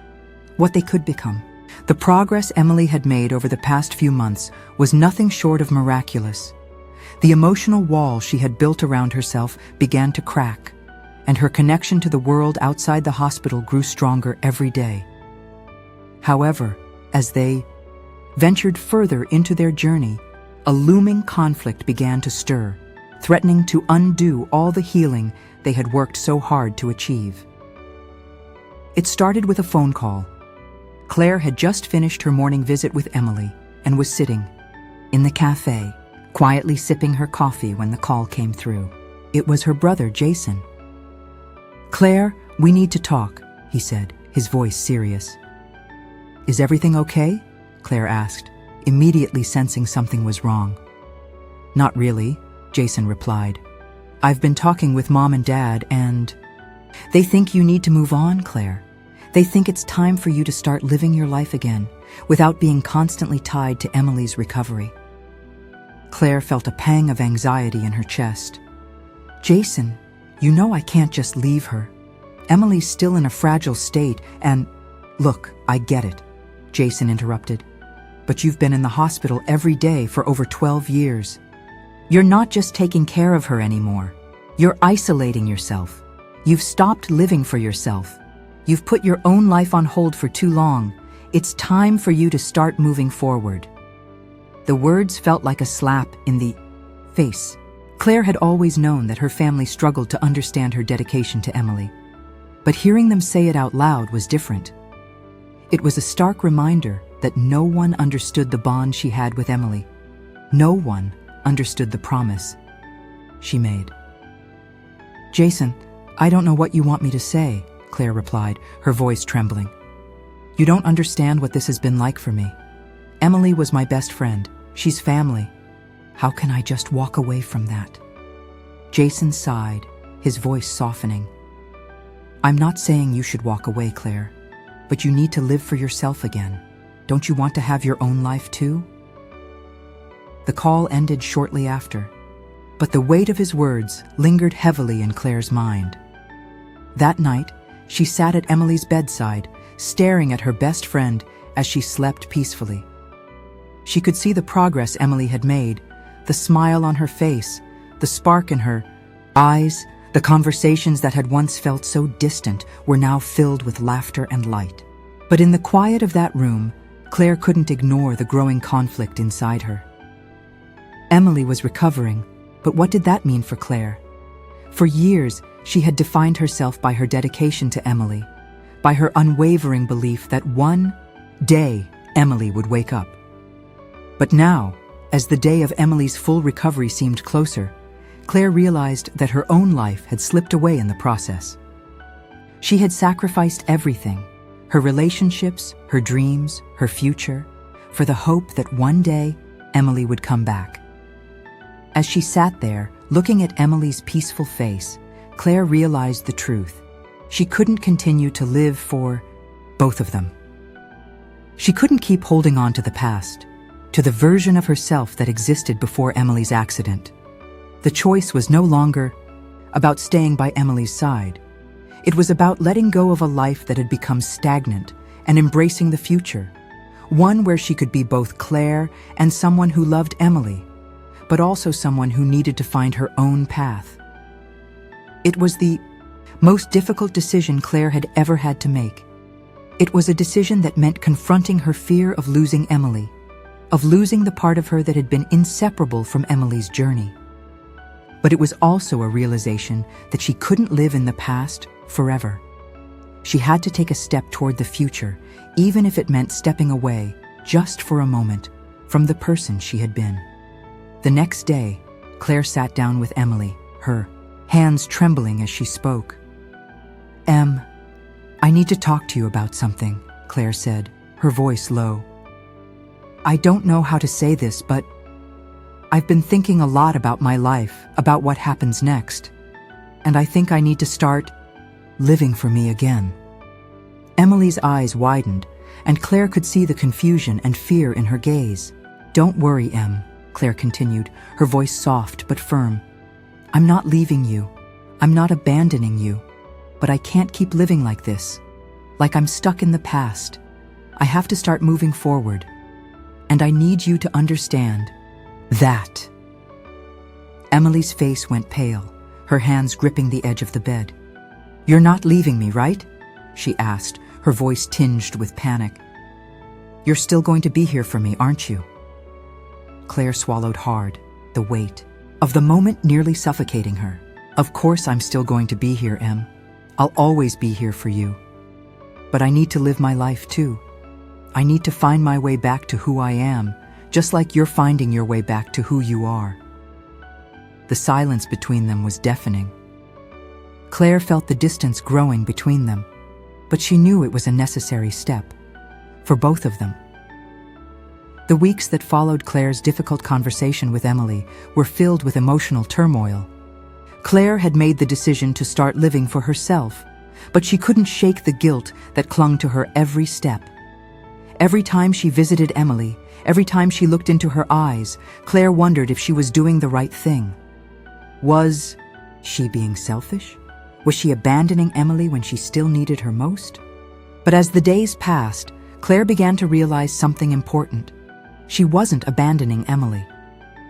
what they could become. The progress Emily had made over the past few months was nothing short of miraculous. The emotional wall she had built around herself began to crack, and her connection to the world outside the hospital grew stronger every day. However, as they ventured further into their journey, a looming conflict began to stir, threatening to undo all the healing they had worked so hard to achieve. It started with a phone call. Claire had just finished her morning visit with Emily and was sitting in the cafe, quietly sipping her coffee when the call came through. It was her brother, Jason. "Claire, we need to talk," he said, his voice serious. "Is everything okay?" Claire asked, immediately sensing something was wrong. "Not really," Jason replied. "I've been talking with Mom and Dad, and they think you need to move on, Claire. They think it's time for you to start living your life again, without being constantly tied to Emily's recovery." Claire felt a pang of anxiety in her chest. "Jason, you know I can't just leave her. Emily's still in a fragile state, and—" "Look, I get it," Jason interrupted. "But you've been in the hospital every day for over 12 years. You're not just taking care of her anymore. You're isolating yourself. You've stopped living for yourself. You've put your own life on hold for too long. It's time for you to start moving forward." The words felt like a slap in the face. Claire had always known that her family struggled to understand her dedication to Emily. But hearing them say it out loud was different. It was a stark reminder that no one understood the bond she had with Emily. No one understood the promise she made. "Jason, I don't know what you want me to say," Claire replied, her voice trembling. "You don't understand what this has been like for me. Emily was my best friend. She's family. How can I just walk away from that?" Jason sighed, his voice softening. "I'm not saying you should walk away, Claire, but you need to live for yourself again. Don't you want to have your own life too?" The call ended shortly after, but the weight of his words lingered heavily in Claire's mind. That night, she sat at Emily's bedside, staring at her best friend as she slept peacefully. She could see the progress Emily had made, the smile on her face, the spark in her eyes. The conversations that had once felt so distant were now filled with laughter and light. But in the quiet of that room, Claire couldn't ignore the growing conflict inside her. Emily was recovering, but what did that mean for Claire? For years, she had defined herself by her dedication to Emily, by her unwavering belief that one day Emily would wake up. But now, as the day of Emily's full recovery seemed closer, Claire realized that her own life had slipped away in the process. She had sacrificed everything, her relationships, her dreams, her future, for the hope that one day Emily would come back. As she sat there, looking at Emily's peaceful face, Claire realized the truth. She couldn't continue to live for both of them. She couldn't keep holding on to the past, to the version of herself that existed before Emily's accident. The choice was no longer about staying by Emily's side. It was about letting go of a life that had become stagnant and embracing the future, one where she could be both Claire and someone who loved Emily, but also someone who needed to find her own path. It was the most difficult decision Claire had ever had to make. It was a decision that meant confronting her fear of losing Emily, of losing the part of her that had been inseparable from Emily's journey. But it was also a realization that she couldn't live in the past forever. She had to take a step toward the future, even if it meant stepping away, just for a moment, from the person she had been. The next day, Claire sat down with Emily, her hands trembling as she spoke. "Em, I need to talk to you about something," Claire said, her voice low. "I don't know how to say this, but I've been thinking a lot about my life, about what happens next, and I think I need to start living for me again." Emily's eyes widened, and Claire could see the confusion and fear in her gaze. "Don't worry, Em," Claire continued, her voice soft but firm. "I'm not leaving you. I'm not abandoning you. But I can't keep living like this, like I'm stuck in the past. I have to start moving forward. And I need you to understand that." Emily's face went pale, her hands gripping the edge of the bed. "You're not leaving me, right?" she asked, her voice tinged with panic. "You're still going to be here for me, aren't you?" Claire swallowed hard, the weight of the moment nearly suffocating her. "Of course I'm still going to be here, Em. I'll always be here for you. But I need to live my life too. I need to find my way back to who I am, just like you're finding your way back to who you are." The silence between them was deafening. Claire felt the distance growing between them, but she knew it was a necessary step for both of them. The weeks that followed Claire's difficult conversation with Emily were filled with emotional turmoil. Claire had made the decision to start living for herself, but she couldn't shake the guilt that clung to her every step. Every time she visited Emily, every time she looked into her eyes, Claire wondered if she was doing the right thing. Was she being selfish? Was she abandoning Emily when she still needed her most? But as the days passed, Claire began to realize something important. She wasn't abandoning Emily.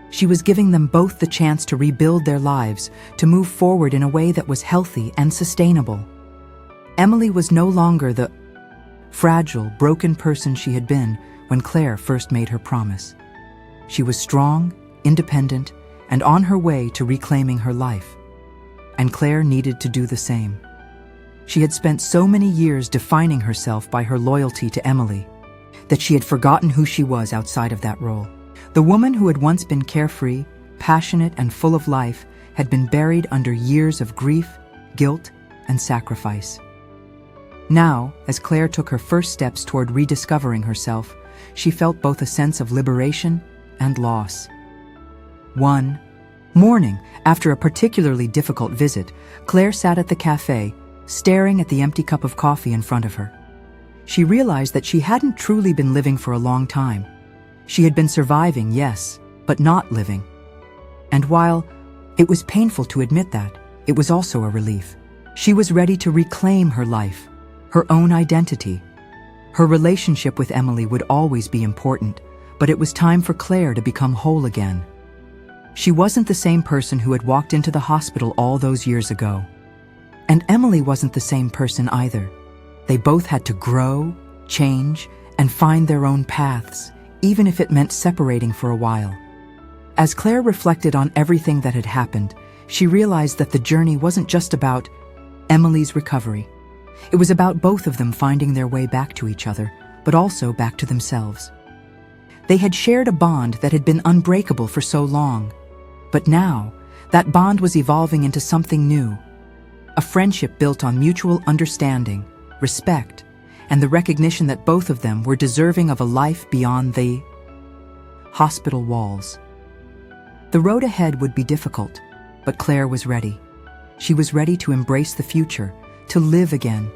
She was giving them both the chance to rebuild their lives, to move forward in a way that was healthy and sustainable. Emily was no longer the fragile, broken person she had been when Claire first made her promise. She was strong, independent, and on her way to reclaiming her life. And Claire needed to do the same. She had spent so many years defining herself by her loyalty to Emily that she had forgotten who she was outside of that role. The woman who had once been carefree, passionate, and full of life had been buried under years of grief, guilt, and sacrifice. Now, as Claire took her first steps toward rediscovering herself, she felt both a sense of liberation and loss. One morning, after a particularly difficult visit, Claire sat at the cafe, staring at the empty cup of coffee in front of her. She realized that she hadn't truly been living for a long time. She had been surviving, yes, but not living. And while it was painful to admit that, it was also a relief. She was ready to reclaim her life, her own identity. Her relationship with Emily would always be important, but it was time for Claire to become whole again. She wasn't the same person who had walked into the hospital all those years ago. And Emily wasn't the same person either. They both had to grow, change, and find their own paths, even if it meant separating for a while. As Claire reflected on everything that had happened, she realized that the journey wasn't just about Emily's recovery. It was about both of them finding their way back to each other, but also back to themselves. They had shared a bond that had been unbreakable for so long, but now that bond was evolving into something new. A friendship built on mutual understanding, respect, and the recognition that both of them were deserving of a life beyond the hospital walls. The road ahead would be difficult, but Claire was ready. She was ready to embrace the future, to live again,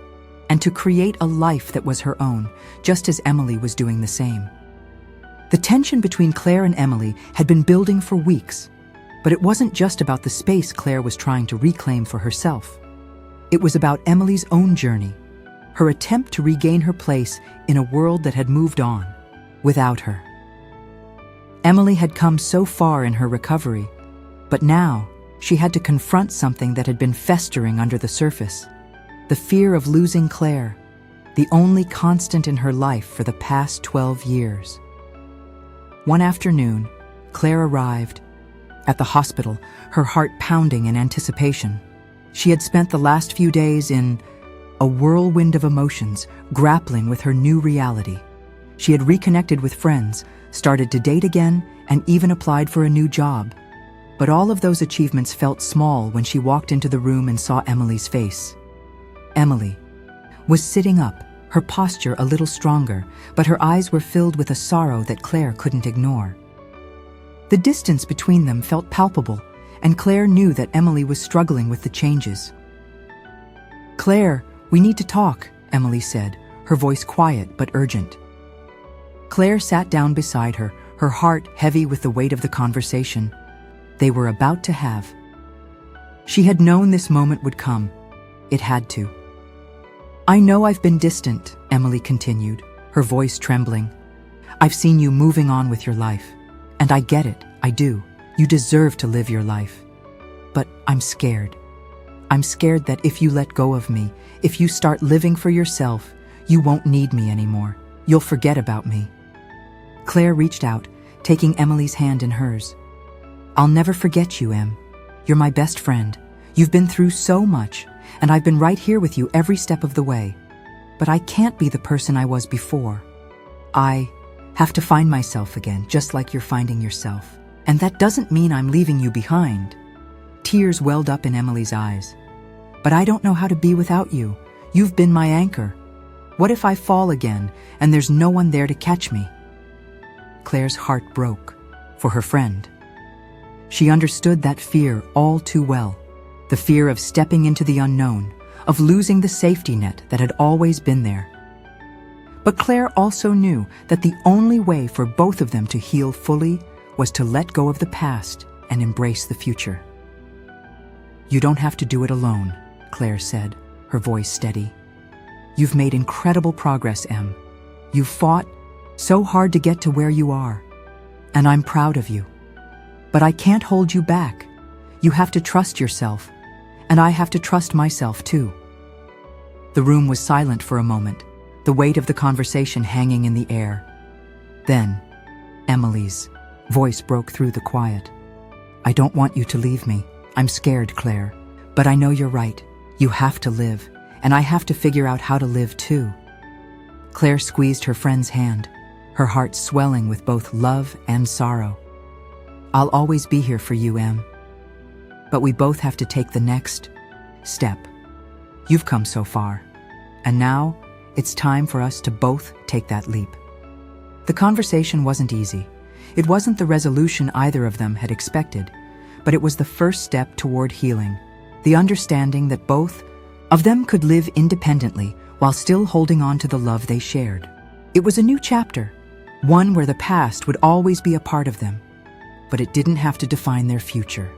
and to create a life that was her own, just as Emily was doing the same. The tension between Claire and Emily had been building for weeks, but it wasn't just about the space Claire was trying to reclaim for herself. It was about Emily's own journey, her attempt to regain her place in a world that had moved on without her. Emily had come so far in her recovery, but now she had to confront something that had been festering under the surface: the fear of losing Claire, the only constant in her life for the past 12 years. One afternoon, Claire arrived at the hospital, her heart pounding in anticipation. She had spent the last few days in a whirlwind of emotions, grappling with her new reality. She had reconnected with friends, started to date again, and even applied for a new job. But all of those achievements felt small when she walked into the room and saw Emily's face. Emily was sitting up, her posture a little stronger, but her eyes were filled with a sorrow that Claire couldn't ignore. The distance between them felt palpable, and Claire knew that Emily was struggling with the changes. "Claire, we need to talk," Emily said, her voice quiet but urgent. Claire sat down beside her, her heart heavy with the weight of the conversation they were about to have. She had known this moment would come. It had to. "I know I've been distant," Emily continued, her voice trembling. "I've seen you moving on with your life. And I get it, I do. You deserve to live your life. But I'm scared. I'm scared that if you let go of me, if you start living for yourself, you won't need me anymore. You'll forget about me." Claire reached out, taking Emily's hand in hers. "I'll never forget you, Em. You're my best friend. You've been through so much, and I've been right here with you every step of the way. But I can't be the person I was before. I have to find myself again, just like you're finding yourself. And that doesn't mean I'm leaving you behind." Tears welled up in Emily's eyes. "But I don't know how to be without you. You've been my anchor. What if I fall again and there's no one there to catch me?" Claire's heart broke for her friend. She understood that fear all too well, the fear of stepping into the unknown, of losing the safety net that had always been there. But Claire also knew that the only way for both of them to heal fully was to let go of the past and embrace the future. "You don't have to do it alone," Claire said, her voice steady. "You've made incredible progress, Em. You've fought so hard to get to where you are, and I'm proud of you. But I can't hold you back. You have to trust yourself, and I have to trust myself too." The room was silent for a moment, the weight of the conversation hanging in the air. Then, Emily's voice broke through the quiet. "I don't want you to leave me. I'm scared, Claire. But I know you're right. You have to live, and I have to figure out how to live too." Claire squeezed her friend's hand, her heart swelling with both love and sorrow. "I'll always be here for you, Em. But we both have to take the next step. You've come so far, and now it's time for us to both take that leap." The conversation wasn't easy. It wasn't the resolution either of them had expected, but it was the first step toward healing, the understanding that both of them could live independently while still holding on to the love they shared. It was a new chapter, one where the past would always be a part of them, but it didn't have to define their future.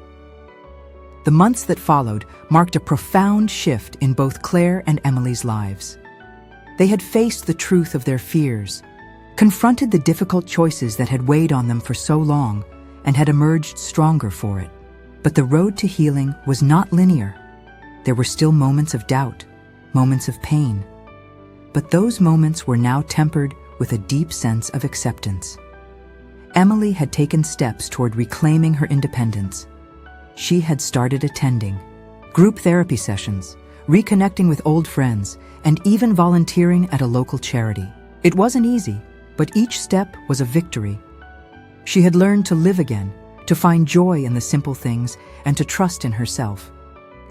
The months that followed marked a profound shift in both Claire and Emily's lives. They had faced the truth of their fears, confronted the difficult choices that had weighed on them for so long, and had emerged stronger for it. But the road to healing was not linear. There were still moments of doubt, moments of pain. But those moments were now tempered with a deep sense of acceptance. Emily had taken steps toward reclaiming her independence. She had started attending group therapy sessions, reconnecting with old friends, and even volunteering at a local charity. It wasn't easy, but each step was a victory. She had learned to live again, to find joy in the simple things, and to trust in herself.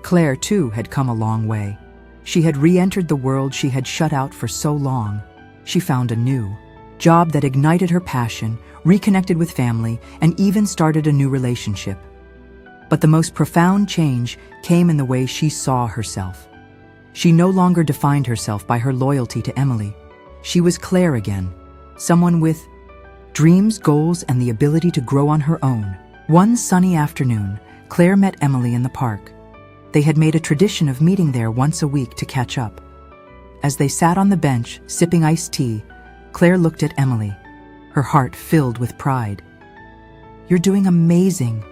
Claire, too, had come a long way. She had re-entered the world she had shut out for so long. She found a new job that ignited her passion, reconnected with family, and even started a new relationship. But the most profound change came in the way she saw herself. She no longer defined herself by her loyalty to Emily. She was Claire again, someone with dreams, goals, and the ability to grow on her own. One sunny afternoon, Claire met Emily in the park. They had made a tradition of meeting there once a week to catch up. As they sat on the bench, sipping iced tea, Claire looked at Emily, her heart filled with pride. "You're doing amazing."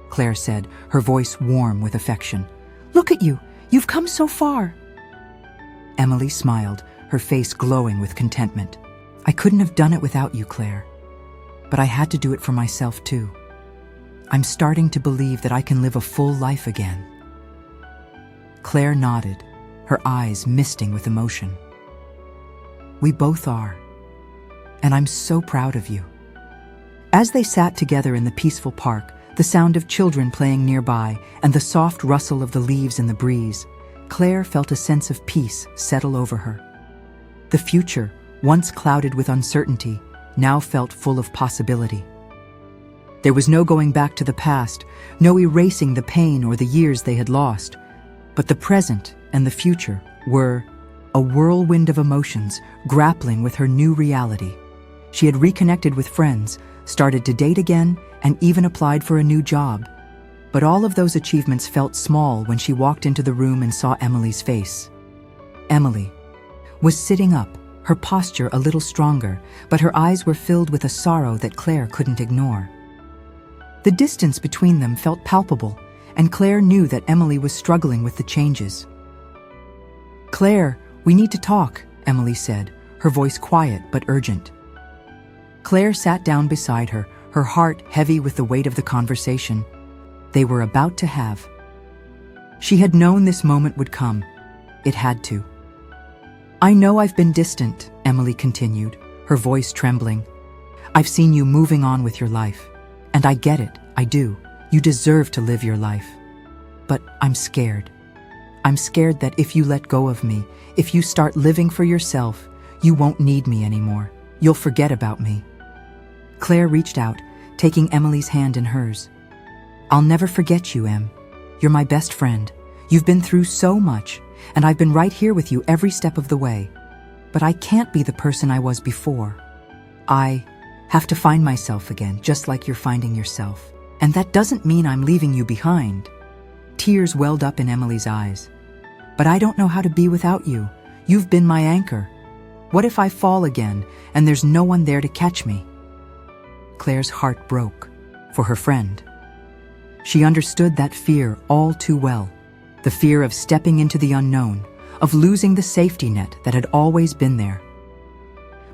Claire said, her voice warm with affection. "Look at you. You've come so far." Emily smiled, her face glowing with contentment. "I couldn't have done it without you, Claire. But I had to do it for myself, too. I'm starting to believe that I can live a full life again." Claire nodded, her eyes misting with emotion. "We both are. And I'm so proud of you." As they sat together in the peaceful park, the sound of children playing nearby and the soft rustle of the leaves in the breeze, Claire felt a sense of peace settle over her. The future, once clouded with uncertainty, now felt full of possibility. There was no going back to the past, no erasing the pain or the years they had lost, but the present and the future were a whirlwind of emotions grappling with her new reality. She had reconnected with friends, started to date again, and even applied for a new job. But all of those achievements felt small when she walked into the room and saw Emily's face. Emily was sitting up, her posture a little stronger, but her eyes were filled with a sorrow that Claire couldn't ignore. The distance between them felt palpable, and Claire knew that Emily was struggling with the changes. "Claire, we need to talk," Emily said, her voice quiet but urgent. Claire sat down beside her, her heart heavy with the weight of the conversation they were about to have. She had known this moment would come. It had to. "I know I've been distant," Emily continued, her voice trembling. "I've seen you moving on with your life. And I get it, I do. You deserve to live your life. But I'm scared. I'm scared that if you let go of me, if you start living for yourself, you won't need me anymore. You'll forget about me." Claire reached out, taking Emily's hand in hers. "I'll never forget you, Em. You're my best friend. You've been through so much, and I've been right here with you every step of the way. But I can't be the person I was before. I have to find myself again, just like you're finding yourself. And that doesn't mean I'm leaving you behind." Tears welled up in Emily's eyes. "But I don't know how to be without you. You've been my anchor. What if I fall again and there's no one there to catch me?" Claire's heart broke for her friend. She understood that fear all too well, the fear of stepping into the unknown, of losing the safety net that had always been there.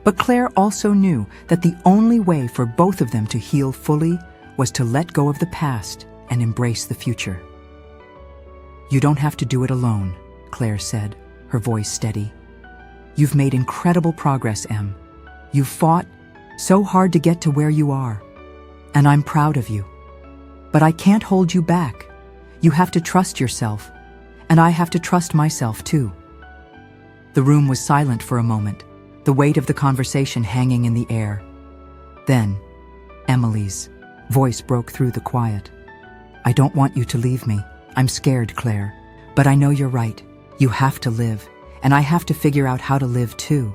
But Claire also knew that the only way for both of them to heal fully was to let go of the past and embrace the future. "You don't have to do it alone," Claire said, her voice steady. "You've made incredible progress, Em. You've fought so hard to get to where you are, and I'm proud of you. But I can't hold you back. You have to trust yourself, and I have to trust myself too." The room was silent for a moment, the weight of the conversation hanging in the air. Then, Emily's voice broke through the quiet. "I don't want you to leave me. I'm scared, Claire. But I know you're right. You have to live, and I have to figure out how to live too."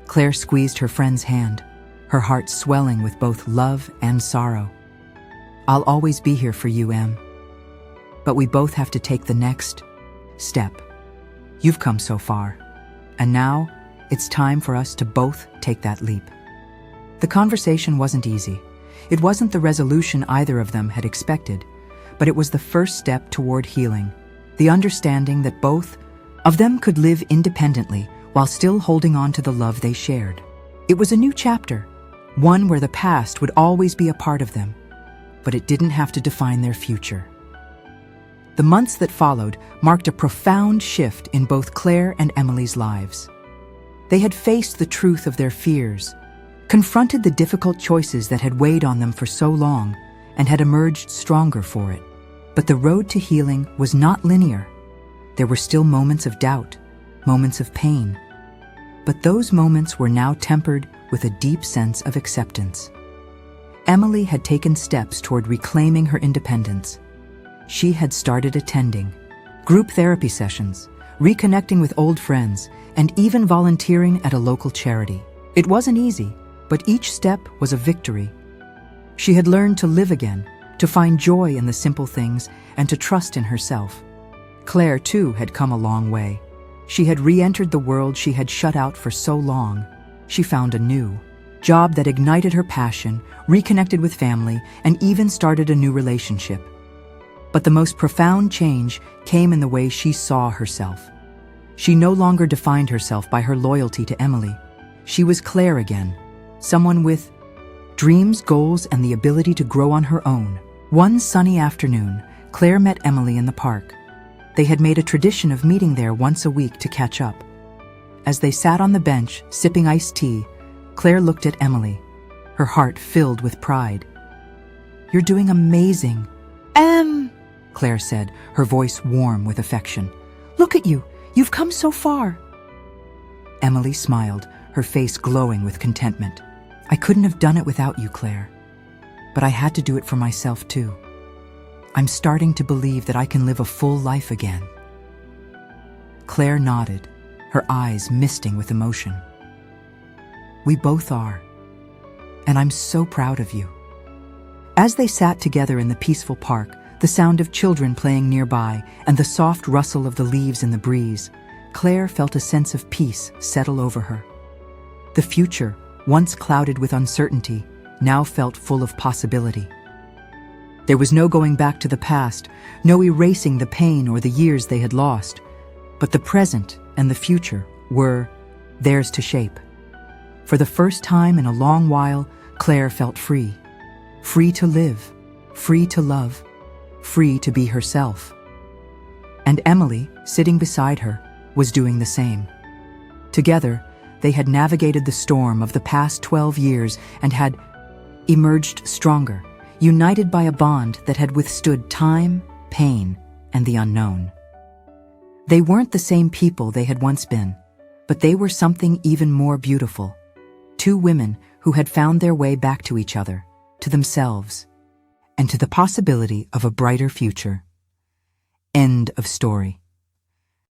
Claire squeezed her friend's hand, her heart swelling with both love and sorrow. "I'll always be here for you, Em. but we both have to take the next step. You've come so far, and now it's time for us to both take that leap. The conversation wasn't easy. It wasn't the resolution either of them had expected, but it was the first step toward healing, the understanding that both of them could live independently while still holding on to the love they shared. It was a new chapter, one where the past would always be a part of them, but it didn't have to define their future. The months that followed marked a profound shift in both Claire and Emily's lives. They had faced the truth of their fears, confronted the difficult choices that had weighed on them for so long, and had emerged stronger for it. But the road to healing was not linear. There were still moments of doubt, moments of pain. But those moments were now tempered with a deep sense of acceptance. Emily had taken steps toward reclaiming her independence. She had started attending group therapy sessions, reconnecting with old friends, and even volunteering at a local charity. It wasn't easy, but each step was a victory. She had learned to live again, to find joy in the simple things, and to trust in herself. Claire, too, had come a long way. She had re-entered the world she had shut out for so long. She found a new job that ignited her passion, reconnected with family, and even started a new relationship. But the most profound change came in the way she saw herself. She no longer defined herself by her loyalty to Emily. She was Claire again, someone with dreams, goals, and the ability to grow on her own. One sunny afternoon, Claire met Emily in the park. They had made a tradition of meeting there once a week to catch up. As they sat on the bench, sipping iced tea, Claire looked at Emily, her heart filled with pride. "You're doing amazing." Claire said, her voice warm with affection. "Look at you. You've come so far." Emily smiled, her face glowing with contentment. "I couldn't have done it without you, Claire. But I had to do it for myself, too. I'm starting to believe that I can live a full life again." Claire nodded, her eyes misting with emotion. "We both are. And I'm so proud of you." As they sat together in the peaceful park, the sound of children playing nearby and the soft rustle of the leaves in the breeze, Claire felt a sense of peace settle over her. The future, once clouded with uncertainty, now felt full of possibility. There was no going back to the past, no erasing the pain or the years they had lost, but the present and the future were theirs to shape. For the first time in a long while, Claire felt free. Free to live, free to love, free to be herself. And Emily, sitting beside her, was doing the same. Together, they had navigated the storm of the past 12 years and had emerged stronger, united by a bond that had withstood time, pain, and the unknown. They weren't the same people they had once been, but they were something even more beautiful. Two women who had found their way back to each other, to themselves, and to the possibility of a brighter future. End of story.